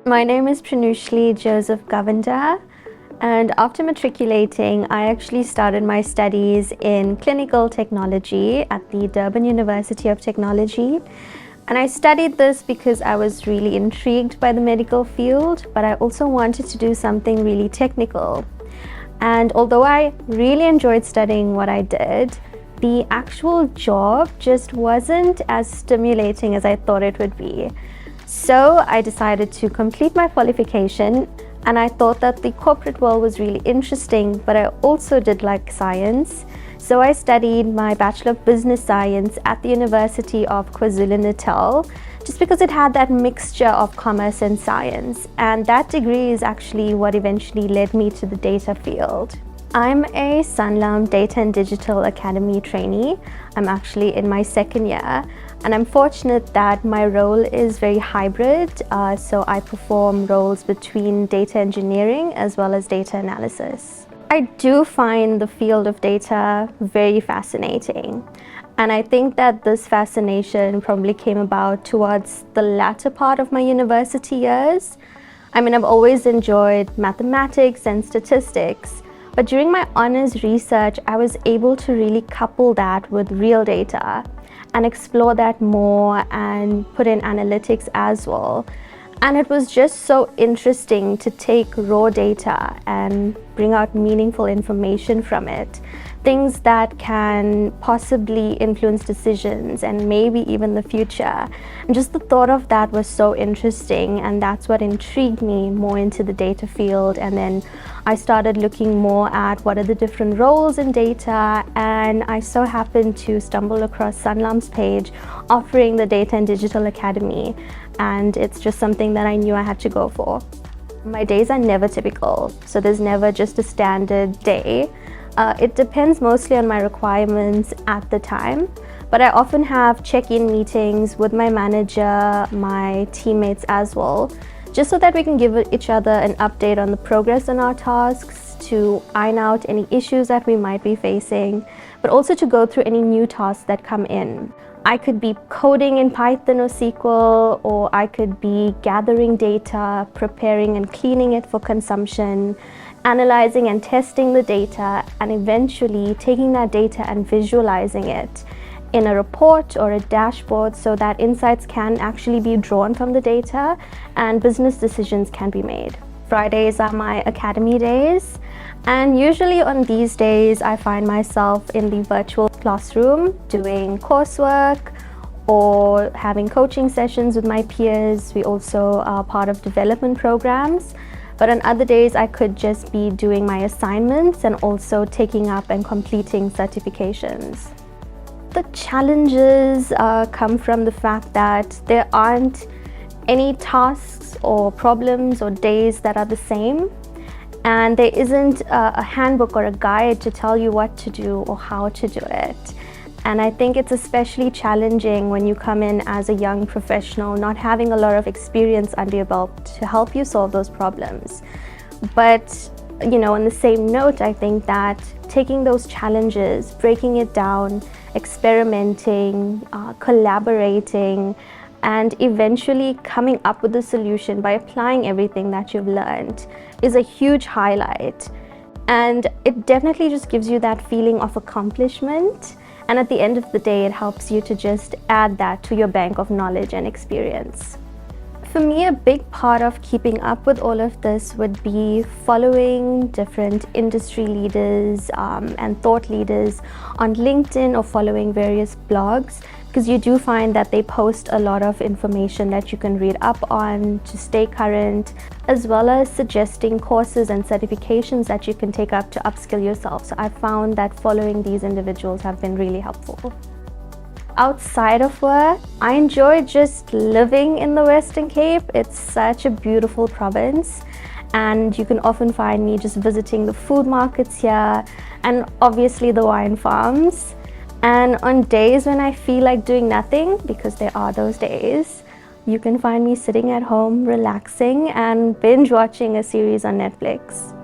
My name is Prinushlee Joseph Govender, and after matriculating, I actually started my studies in clinical technology at the Durban University of Technology. And I studied this because I was really intrigued by the medical field, but I also wanted to do something really technical. And although I really enjoyed studying what I did, the actual job just wasn't as stimulating as I thought it would be. So I decided to complete my qualification, and I thought that the corporate world was really interesting, but I also did like science. So I studied my Bachelor of Business Science at the University of KwaZulu-Natal, just because it had that mixture of commerce and science. And that degree is actually what eventually led me to the data field. I'm a Sanlam Data and Digital Academy trainee. I'm actually in my second year, and I'm fortunate that my role is very hybrid. So I perform roles between data engineering as well as data analysis. I do find the field of data very fascinating. And I think that this fascination probably came about towards the latter part of my university years. I mean, I've always enjoyed mathematics and statistics, but during my honors research, I was able to really couple that with real data and explore that more and put in analytics as well. And it was just so interesting to take raw data and bring out meaningful information from it. Things that can possibly influence decisions and maybe even the future. And just the thought of that was so interesting, and that's what intrigued me more into the data field. And then I started looking more at what are the different roles in data, and I so happened to stumble across Sanlam's page offering the Data and Digital Academy, and it's just something that I knew I had to go for. My days are never typical, so there's never just a standard day. It depends mostly on my requirements at the time, but I often have check-in meetings with my manager, my teammates as well, just so that we can give each other an update on the progress on our tasks, to iron out any issues that we might be facing, but also to go through any new tasks that come in. I could be coding in Python or SQL, or I could be gathering data, preparing and cleaning it for consumption, analyzing and testing the data, and eventually taking that data and visualizing it in a report or a dashboard so that insights can actually be drawn from the data and business decisions can be made. Fridays are my academy days, and usually on these days I find myself in the virtual classroom doing coursework or having coaching sessions with my peers. We also are part of development programs. But on other days, I could just be doing my assignments and also taking up and completing certifications. The challenges come from the fact that there aren't any tasks or problems or days that are the same, and there isn't a handbook or a guide to tell you what to do or how to do it. And I think it's especially challenging when you come in as a young professional, not having a lot of experience under your belt to help you solve those problems. But, on the same note, I think that taking those challenges, breaking it down, experimenting, collaborating, and eventually coming up with a solution by applying everything that you've learned is a huge highlight. And it definitely just gives you that feeling of accomplishment. And at the end of the day, it helps you to just add that to your bank of knowledge and experience. For me, a big part of keeping up with all of this would be following different industry leaders and thought leaders on LinkedIn, or following various blogs, because you do find that they post a lot of information that you can read up on to stay current, as well as suggesting courses and certifications that you can take up to upskill yourself. So I found that following these individuals have been really helpful. Outside of work, I enjoy just living in the Western Cape. It's such a beautiful province, and you can often find me just visiting the food markets here and obviously the wine farms. And on days when I feel like doing nothing, because there are those days, you can find me sitting at home, relaxing and binge watching a series on Netflix.